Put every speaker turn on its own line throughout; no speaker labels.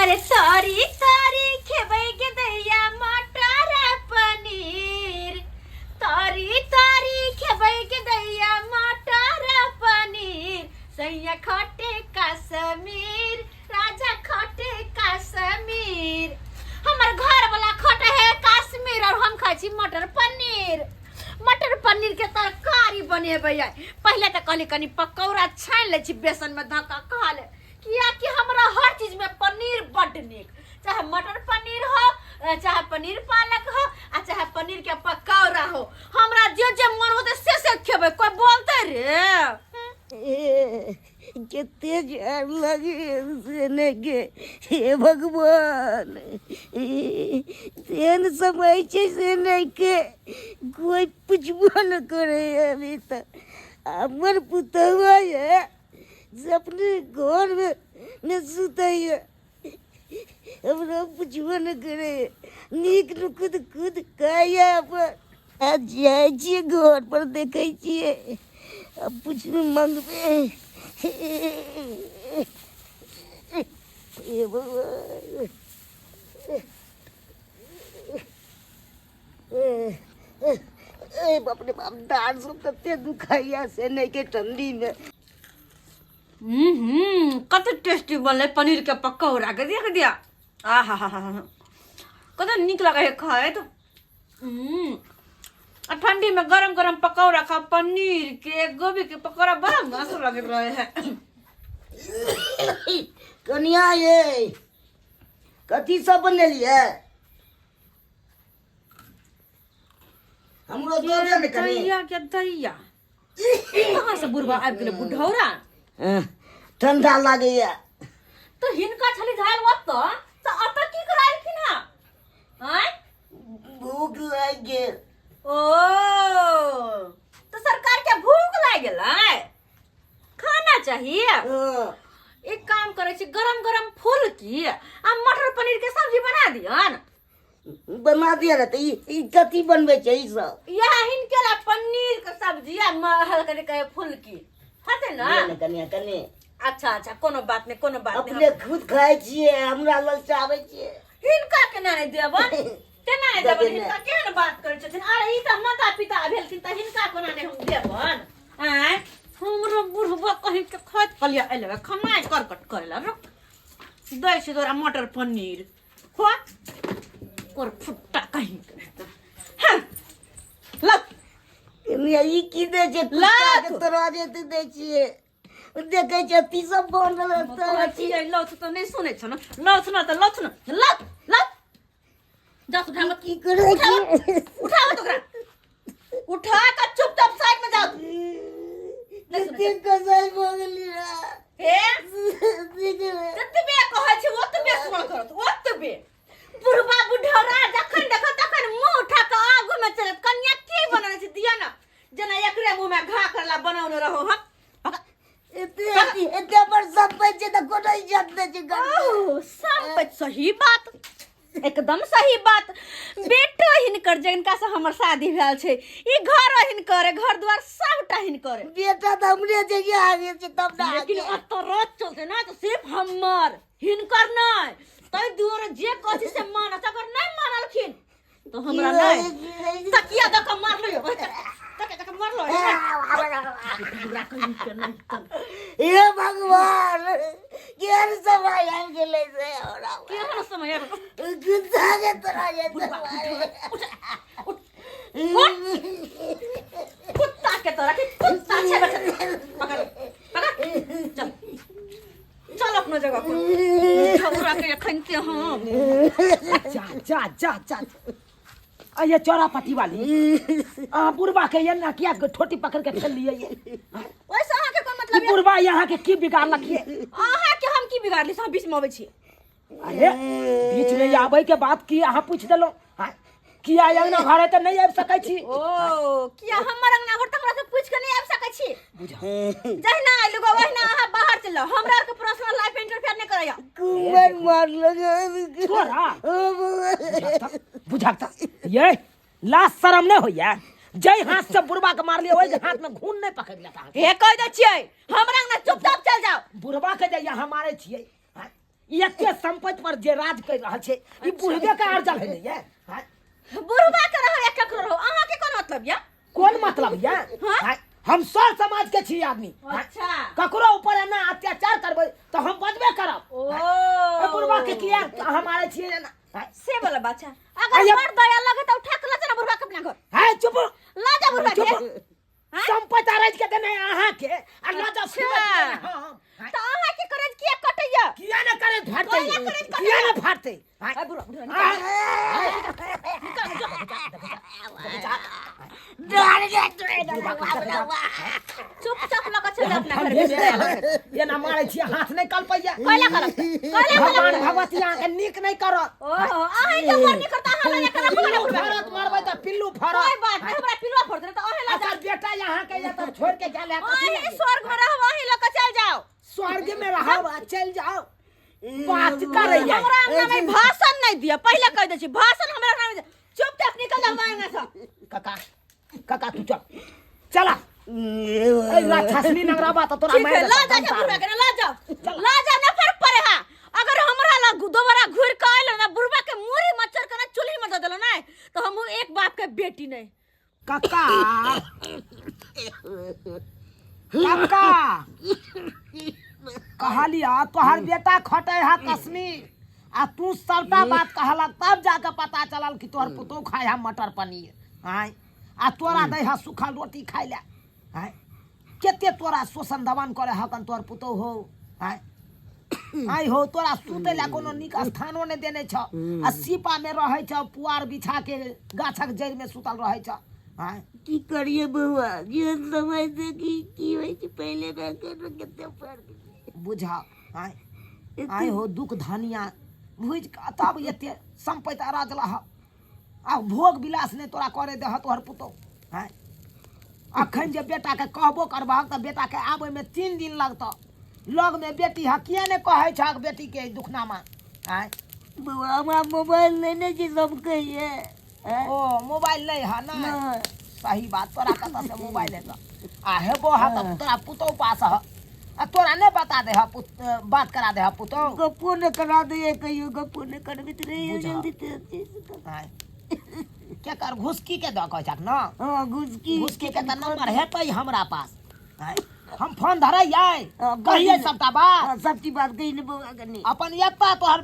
अरे तारी तारी खेबै के दैया मटर पनीर, तारी तारी खेबै के दैया मटर पनीर, सैया खटे कश्मीर, राजा खटे कश्मीर। हमार घर वाला खटे है कश्मीर और हम खाई छी मटर पनीर। मटर पनीर के तरकारी बनेबै। पहले तो कहली कनी पकौड़ा छान ले छी बेसन में धक्का खा ले, किया कि हमरा हर चीज में पनीर बड़ निक, चाहे मटर पनीर हो, चाहे पनीर पालक हो, आ चाहे पनीर के पकौड़ा हो, हमरा जे जे मन होते से खेबै। कोई बोलते रे
कितने जार लगे से के हे भगवान, तेन समय से नहीं के कोई पुछबो न करे। अभी तक हमर पुतवा है अपने घर में सुता है, हमरा पुछबो न करे। नीक न खुद खुद खाया पर आज जाए छिए घर पर देखे छिए, अब कुछ मांगबे। बाप रे बाप, डांट सब तते दुखाइया से नहीं के ठंडी में।
कत टेस्टी बनले पनीर के पकौड़ा के देख दिया। आहा हा हा कत निक लगा है खाए तो। ठंडी में गरम गरम पकौड़ा खा, पनीर के गोभी के पकौड़ा बड़ा मस्त लग रहे हैं।
कनिया ये कथी सब बनेलिए? हमरो दो दे ने कनी।
दैया के दैया कहां से बुढ़वा आबि गेले बुढ़ौरा?
ठंडा लागैया
तो हिनका छली झाल वत तो अत की करालखिन हां? हैं
भूख लाग गेल।
ओ तो सरकार के भूख लाग गेलै, खाना चाहिए। एक काम करे छी, गरम गरम फूल की आ मटर पनीर के सब्जी बना दियन।
बना दिया ना। तो ई कथी बनबे छै ई सब?
यह हिनके ला पनीर के सब्जी आ महल के फूल की हते ना
कनिया कने।
अच्छा अच्छा कोनो बात नहीं, कोनो बात
अपने खुद खाए छिए, हमरा ललचाबै छिए।
हिनका केना नहीं देबन? केना नहीं देबन? हिनका केहन बात करे छथिन? अरे ई त माता पिता भेलखिन त हिनका कोना नहीं हम देबन? आय हमरो बुढ़वा कहि के खत कलिया एले खमाय करकट करेला रुक दै छै तोरा मटर पनीर खो और फुट्टा कहि के। हां लक
कनिया ई की दे छै?
लाख
तोरा जे दे छिए देखे छै ती सब बनल
तोरा छी लौथ तो नहीं सुने छ न। लौथ न त लौथ न लक लक जा उठा मत
की करे छी?
उठाओ तो करा उठा का चुपचाप साइड में जाओ।
कते कसै बोगली रा
हे
सीधे
ततबे कहै छै ओतबे सुन करत ओतबे। बुढ़वा बुढ़ौरा जखन देख तखन मुंह उठा के आगू में चलत। कन्या की बनने छै दिया ना, जना एकरे मुंह में घा करला बनौने रहो। हम
एते पर संपत्ति छै त कोनो इज्जत नै छै।
ओह संपत्ति सही बात, एकदम सही बात। बेटो हिनकर जिनका से हमर शादी भेल छै, ई घर हिनकर, घर द्वार सबटा हिनकर।
बेटा त हमरे जगह आगे छै तब ना।
लेकिन अतरत चलते ना तो सिर्फ हमर हिनकर नहीं। तै दूर जे कथि से मान तकर नहीं मानलखिन तो हमरा नहीं तकिया द के मार लियो। तकिया द के मार लो।
हे भगवान, केहन समय आबि गेलै से हमरा।
केहन समय आबि
गुस्सा के तोरा जे
कुत्ता के तोरा के कुत्ता छे बेटा। पकड़ पकड़ चल चल अपना जगह पर। छोरा के एखन के हम
जा जा जा जा ये चौरापट्टी वाली बुढ़वा के ये ना किया ठोटी पकड़ के खेल लिए ये।
वैसे अहाँ के कोई मतलब है?
बुढ़वा यहाँ के की बिगाड़ लखिए?
अहाँ के हम की बिगाड़ ली? सब बीच में आबै छी।
अरे बीच में आबै के बात की अहाँ पूछ देलो किया अंगना घरे त नहीं आबि सकै छी?
ओ किया हमर अंगना घर त हमरा से पूछ के नहीं आबि सकै छी?
बुझा
जहिना आइलुगो वहिना अहाँ बाहर चलो। हमरा के पर्सनल लाइफ इंटरफेयर नहीं करैया।
कुमर मार लगे
छोरा बुझाता ये लाज शरम नहीं होइया? जय हाथ से बुढ़वा के मार लिया वही हाथ में घून नहीं पकड़ लेता।
हे कह दे छियै हमरा अंगना चुपचाप चल जाओ।
बुढ़वा के जे यहाँ मारे छियै एते संपत्ति पर जे राज कर रहल छै ई बुढ़बे के अर्जल है ये हाँ?
बुढ़बा के रहो या ककरो रहो अहाँ के कोन मतलब या
कौन मतलब ये
हाँ?
हाँ? हम सब समाज के छी आदमी हाँ?
अच्छा
ककरो ऊपर एना अत्याचार करबै तो हम बचबे करब
ओ
ए बुढ़बा के किया हमारे छिए ना हाँ?
से वाला बात है अगर बड़ दया लगे तो उठा के ला जा बुढ़बा के अपना घर
है चुप
ला जा बुढ़बा के
चुप संपत्ति राज के देने अहाँ के आ लजा
अच्छा तो अहाँ के करज किया कटैया
किया न करे फाटते
किया करे कटैया?
किया न फाटते
ए बुढ़बा चुपचाप लगा चल अपना घर
ये ना मारे छी हाथ नहीं कल पैया
कैला करब कैला
भगवान भगवती अहाँ के नीक नहीं करत
ओहो अहीं के मरनी करता अहाँ ला करब
भारत मारबै त पिल्लू फरत
कोई बात नहीं हमरा पिलवा फोड़ दे तो अहीं ला जा
अगर बेटा यहाँ के ये तब छोड़ के क्या ले
अहीं स्वर्ग में रहो अहीं लगा चल जाओ
स्वर्ग में रहो चल जाओ बात कर रही है
हमरा अंगना में भाषण नहीं दिया पहले कह दे छी भाषण हमरा अंगना में चुपचाप निकल जाओ अंगना से
काका काका तू चल चला ए राक्षसनी नगरा बात तोरा
ठीक है ला जा बुढ़बा के ला जा ना फर्क पड़े हा अगर हमरा ला दोबारा घुर के आइल ना बुढ़बा के मुरी मच्छर के ना चुल्ही में दे देलो ना तो हम एक बाप के बेटी नहीं
काका काका कहलिया तोहर बेटा खटे है कसमी आ तू सबटा बात कहलक तब जाके पता चलल कि तोहर पुतौ खाए है मटर पनीर आय आ तोरा दे है सूखल रोटी खाए ले आय केते तोरा शोषण दमन करे हकन तोहर पुतौ हो आय आय हो तोरा सुते ला कोनो निक स्थानो ने देने छ आ सीपा में रहे छ पुआर बिछा के गाछक जड़ में सुतल रहे छ आय
की करिए बउआ जे समय से की होय छै पहले ना कर कते फर्क
बुझा आय आय हो दुख धनिया बुझ के तब एते संपत्ति राज लह आ भोग विलास ने तोरा करे दे तोहर पुतौ आय अखन जे बेटा के कहबो करबहक त बेटा के आबै में 3 दिन लगत लग में बेटी है किया ने कहै छक बेटी के दुखनामा आय
बउआ हमरा मोबाइल लेने छी सब कहिए
ओ मोबाइल नहीं है ना सही बात तोरा कत से मोबाइल है आ हेबो है त तोरा पुतौ पास है आ तोरा ने बता दे है बात करा दे है पुतौ
गप्पो न करा दे कहियो गप्पो न करबे त रे जल्दी ते
आय के कर घुसकी के द कह छक ना
हां घुसकी
घुसकी के त नंबर हेतै हमरा पास आय हम फोन धरै आय कहिए सबटा बात
सबटी बात कहि ने बउआ कनी
अपन एकता तोहर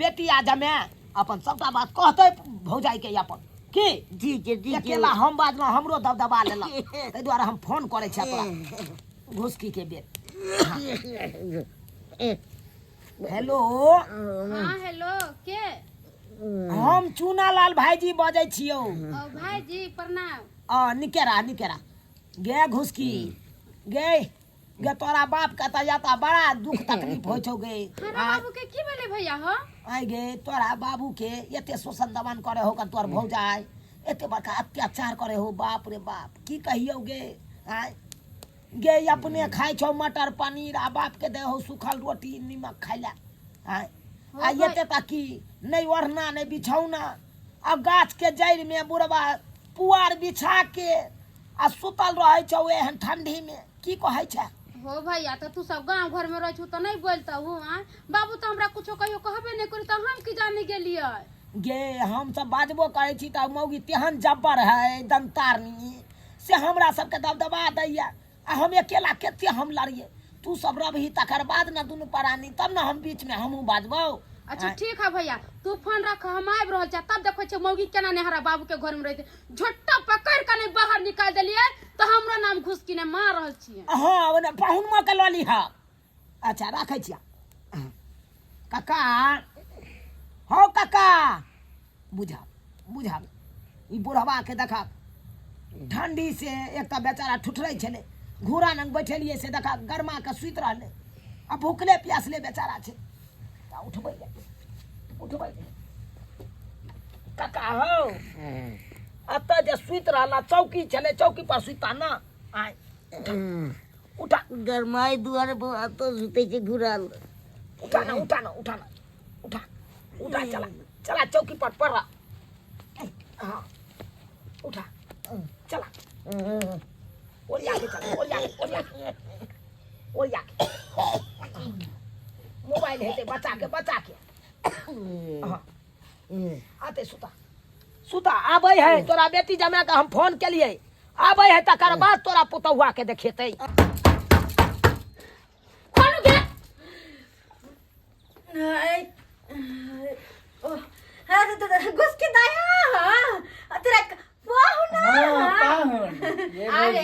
बेटी आ जमे अपन सबटा बात कहतै भौजाई के अपन की
ठीक है
अकेला हम बाद में हमरो दबदबा लेला तै द्वारा हम फोन करे छ तोरा घुसकी के बेट हेलो
हाँ हेलो के
हम चूनालाल भाईजी बजै छियौ
भाईजी प्रणाम
निकेरा गे घुसकी गे तोरा बाप का त याता बड़ा दुख तकलीफ होइ छौ गे
हमारा बाबू के की भेले भैया हो
आय गे तोरा बाबू के एते शोषण दमन करे हो का तोर भौजाई एते बड़का अत्याचार करे हो बाप रे बाप की कहियो गे आय गे अपने खाइ छौ मटर पनीर आ बाप के दे हो सूखल रोटी नीमक खाइला आय आ एते तक की नहीं ओढ़ना नहीं बिछौना आ गाछ के जड़ में बुढ़वा पुआर बिछा के आ सुतल रहे छौ एहन ठंडी में की कहै छै
हो भैया तो तू सब गांव घर में रह छु तो नहीं बोलता हूँ बाबू तो हमरा कुछो कहियो कहबे नहीं करी तो हम की जाने गेलिए
गे हम सब बाजबो करे छी त मौगी तेहन जब्बर है दंतारनी से हमरा सबके दबदबा दैया आ हम अकेला केते हम लड़िए तू सब रबही तकर बाद न दुनू परानी तब न हम बीच में हमहू बाजबो
अच्छा ठीक है भैया तू फोन रख हम आबि रहल छ तब देखै छ मौगी केना नेहरा बाबू के घर में रहते झोट्टा पकड़ के नहीं बाहर निकाल देलिए तो हमरो नाम घुसकी ने मार रहल छिए
हां ओने पाहुन के लली हा अच्छा राखै छिया काका हो काका बुझा ई बुढ़वा के देखा ठंडी से एकटा बेचारा ठुठरै छले घोड़ा नंग बैठलिए से देखा गरमा के सुइत रहले आ भूखले प्यासले बेचारा छे उठबै काका हो अत जे सुइत रहला चौकी छले चौकी पर सुता ना आय उठा
गरमाई दुआरे बउआ तो सुते छै घुराल
उठा चला चौकी पर पड़ हाँ उठा चला ओरिया के मोबाइल हेते बचा के हाँ। आते सुता सुता आबै है तोरा बेटी जमा के हम फोन केलिए आबै है तकर बाद तोरा पुतौआ के देखेतै
खोलू गे
घुस के दाया तेरा
अरे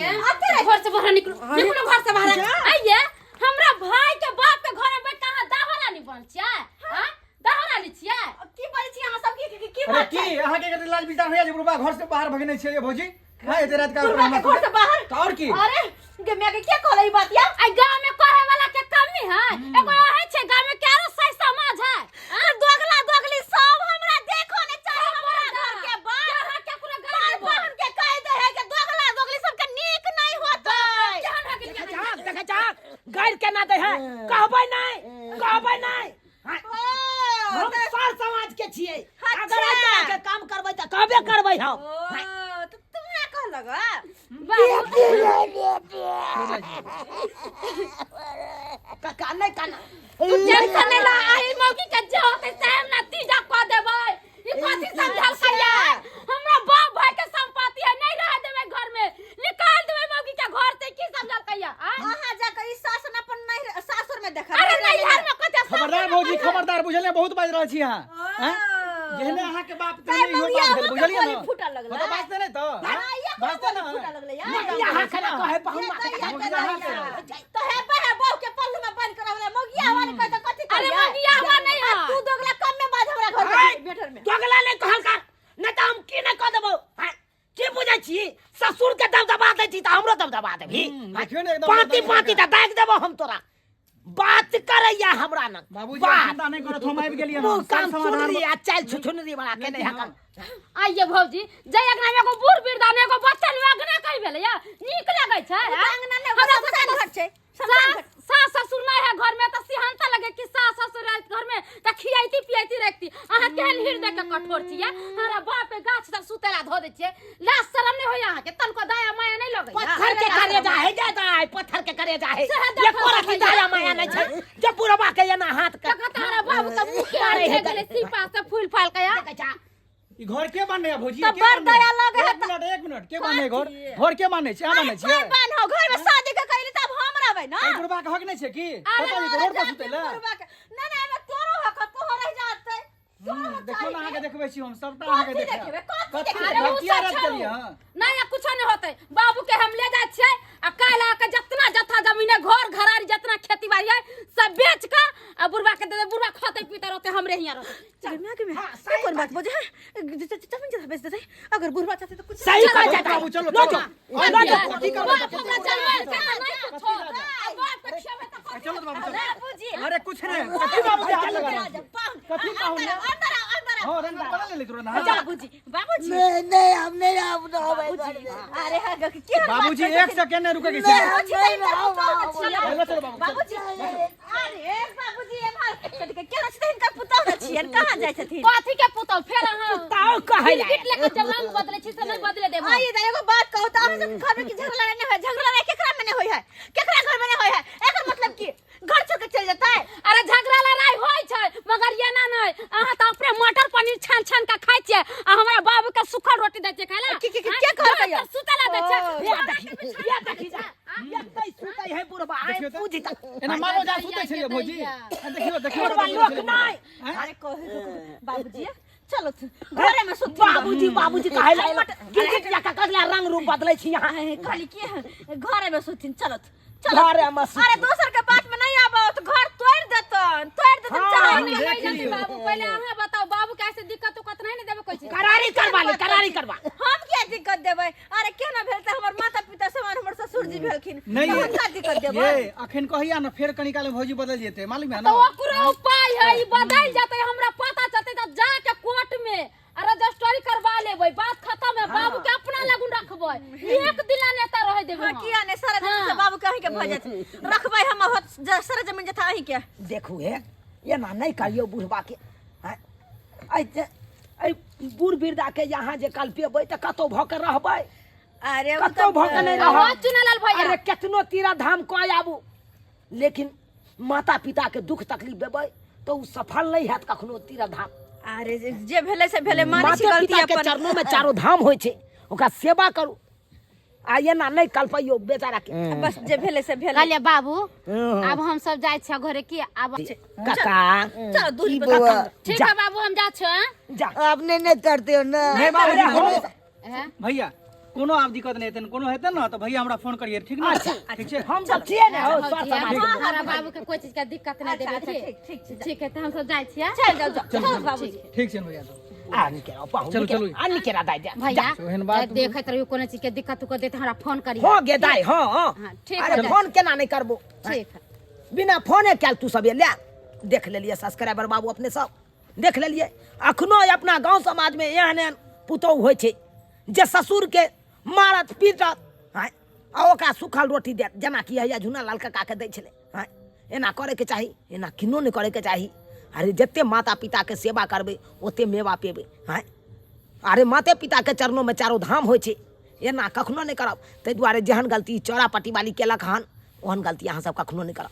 घर से बाहर निकलो निकलो घर से बाहर आइए हमरा भाई के बाप के घर में बैठ कहां दाहरा नहीं बन छियै हां दाहरा नहीं छियै
की बोलै छी अहाँ सब की
अरे की अहाँ के लाज बिचार होया जे बुढ़बा घर से बाहर भगने छियै भौजी हां एते रात का
घर से बाहर
तो और की
अरे गे मैं के क्या कहले ई बात या
आ गांव में कहे वाला के कमी है एगो है छै गांव में केरो सही समाज है
आ दोगली सब हमरा देखो ने चाहे हमरा घर के बात
यहाँ के पूरा घर के
बहन के कह दे है कि दोगली सब के नीक नहीं होतै
केहन है कि
देखे जा गाइर के ना दे है कहबै नहीं हम सार समाज के छियै अगर ऐसा के काम करबै त कहबे करबै हम
तो तुम्हें कह लगा
काना
तू टेंशन नहीं ला आई मौकी के जे होते टाइम ना तीजा क देबै ई कथि समझल कहिया हमरा बाप भाई के संपत्ति है नहीं रह देबै घर में निकाल देबै मौकी के घर से की समझल कहिया
वहां जाकर ई सासन अपन नहीं सासुर में देखा
अरे नहीं घर में कते
खबरदार भौजी खबरदार बुझलिए बहुत बाज रहल छी अहाँ हैं जेहने अहाँ के बाप तेहने इहो बात भेल बुझलिए ना
फूटा लगला
तो बाजते नहीं तो बाजते ना
फूटा लगले यार
यहाँ खना कहे बहुमा
तो है बहू के पल्लू में बंद करावले मोगिया वाली कह त कथि
अरे मोगिया हवा नहीं है
तू दोगला कम में बाज हमरा घर में बेटर में
दोगला नहीं कहल कर नहीं तो हम की नहीं कह देबो की बुझै छी ससुर के दबदबा दै छी त हमरो दबदबा देबी
देखियो ने एकदम
पाती त दाग देबो हम तोरा बात करैया हमरा न
बाबूजी चिंता नहीं करत हम आबि गेलिए ना
काम सुनरी आ चल छुछुनरी बना के नहीं हकन
आइए भौजी जय अंगना में एगो बूढ़ बिरदा ने एगो बच्चा ने अंगना कहि भेले या नीक लागै छै
अंगना ने हमरा घर छै
सास ससुर नहीं है घर में तो सिहानता लगे कि सास ससुर घर में तो खियाइती पियाइती रखती अहाँ केहन हृदय के कठोर छियै हमरा बाप पे गाछ तक सुतेला धो दै छियै लाज शरम नहीं होय अहाँ के तनको दया माया नहीं लगै
पत्थर के करे जा है जाता है पत्थर के करे जा है ये कोरा की दया माया नहीं छै जे बुढ़वा के एना हाथ के
तारा बाबू के मुंह के आरे है गेले सिपा से फूल फाल के या
ई घर के बने है भौजी
तो बड़ दया लगे है
एक मिनट के बने घर के बने छै बने छै
बहन हो घर में शादी के कइली तब हम रहबै ना
ए बुढ़बा के हक नहीं छै की पता नहीं रोड पर सुतेला
ना ना एमे तोरो हक तो रह जातै
देखो ना आगे देखबै छी हम सबटा आगे
कथी
देखबै
देखबै कथी
कथी
देखबै
गलतिया रख देलिए हां
नहीं कुछ नहीं होते बाबू के हम ले जाए छे आ काला के जितना जथा जमीन घर घरारी जितना खेती बाड़ी है सब बेच के आ बुढ़वा के दे बुढ़वा खाते पीते रहते हमरे हियां रहते
चल मैं के मैं कौन बात बोझे जमीन जथा बेच देते अगर बुढ़वा चाहते तो कुछ
सही कह जाता
बाबू चलो
लो
चलो
जो
की
बाप
कर
हमरा चलवा के नहीं कुछ बाप के खेबे तो
चलो तो बाबू चलो
बाबूजी
अरे कुछ नहीं कथी बाबू के हाथ लगा कथी कहू ना
अंदर अंदर
हां रंग बदल ले तुरंत हां
बाबूजी
नहीं हम नहीं आप
अरे है के
बाबूजी एक सेकंड नहीं रुकेगी चलो बाबू
बाबूजी अरे बाबूजी एमहर के रचते इनका पुतौ न छियन कहां जाय छथिन
कथी के पुतौ फेर हां
ताऊ कहला
गिट लेके जब रंग बदले छी से नहीं बदले देबो
आई दा एगो बात कहू त अहाँ सब घर में की झगड़ा नहीं है झगड़ा नहीं केकरा में नहीं होय है केकरा घर में नहीं होय है एकर मतलब की घर छोड़ के चल जाता है
अरे झगड़ा लड़ाई होय छै मगर ये ना नहीं अहाँ तो अपने मटर पनीर छान छान के खाइ छियै आ हमरा बाबू के सुखल रोटी दै छियै खाइला
के कहत है
सुतला दै छै
या देखी जा या तई सुतई है बुढ़वा आई पूजी तक
एना मानो जा सुते छै भौजी देखियो
बुढ़वा लोक नहीं
अरे कहे बाबूजी चलो घरे में सुत
बाबूजी कहला गिट जाका कसला रंग रूप बदलै छी यहां
खाली के घरे में सुतिन चलो
घरे में
अरे दोसर के बात में नहीं आबो तो घर तोड़ देतन चाहे
बाबू पहले अहाँ बताओ बाबू के ऐसे दिक्कत उकत नहीं देबे कोई चीज
करारी करवा
हम क्या दिक्कत देबै अरे केना भेल त हमर माता पिता समान हमर ससुर जी भेलखिन
नहीं
हम क्या दिक्कत देबै
ये अखन कहिया ना फेर कनी काल भौजी बदल जेते मालूम है
तो
ना
ओकरो उपाय है ई बदल जाते हमरा पता चलते त जाके कोर्ट में रजिस्ट्री करवा लेबै बात खत्म है बाबू के अपना लगुन रखबै एक दिला नेता रह देबै
हां किया ने सारा जमीन से बाबू कहीं के भ जात रखबै हम सारा जमीन जथा अहीं के
देखू हे ये ना नहीं करियो बुढ़वा के आई बूढ़ बिरदा के यहाँ जे कल पेबै त कतो भ के रहबै
अरे
कतो भ के नहीं
आवाज
रहबै
चुनलाल भैया
अरे केतनो तीरा धाम कह आबू लेकिन माता पिता के दुख तकलीफ देबै तो उ सफल नहीं हैत कखनो तीर्थ धाम।
अरे जे भेले से भेले माने छी
माता
गलती
पिता के
अपन
चरणों में चारों धाम होइ छै, ओकरा सेवा करू। आ एना नहीं कल्पइयो बेचारा के।
बस जे भेले से भेले।
कहलिए बाबू अब हम सब जाय छ घरे की अब
काका
चलो दूरी
की
पर
बौआ
ठीक है बाबू हम जा छ
जा
आपने नहीं करते हो ना।
नहीं बाबूजी कोनो
हैं?
भैया कोनो आब दिक्कत नहीं हेतै, कोनो हेतै ना तो भैया हमरा फोन करिए, ठीक ना? ठीक छै।
हम सब छियै ने हो सर
भौजी,
समाज के।
हमारा बाबू के कोई चीज का दिक्कत नहीं देबे ठीक है तो हम सब जाय छियै।
चल जाओ चलो बाबूजी।
ठीक छै भैया।
आ निकेरा पाहु
चलो, चलो।
आ निकेरा दाई जा
भैया
एहन बात
देखत रहियो कोनो चीज के दिक्कत को देते हमरा फोन करिए।
हो गे दाई हो
हाँ, ठीक है,
अरे
दाई।
फोन केना नहीं करबो,
ठीक है
बिना फोने कैल तू सब ये ले देख लेलिए सब्सक्राइबर बाबू अपने सब देख लेलिए। अखनो अपना गांव समाज में एहन एहन पुतौह होइ छै जे ससुर के मारत पीटत हैं आ ओकरा सुखल रोटी देत, जेना कि हैया झुना लाल काका के दै छलै हैं। एना करे के चाही, एना किनो नहीं करे के चाही। अरे जते माता पिता के सेवा करबे ओते मेवा पेबे हैं। अरे माते पिता के चरणों में चारों धाम होइ छै, एना कखनो नहीं करब। ताहि दुआरे जेहन गलती चौरापट्टी वाली केलक हन ओहन गलती अहाँ सब कखनो नहीं करब।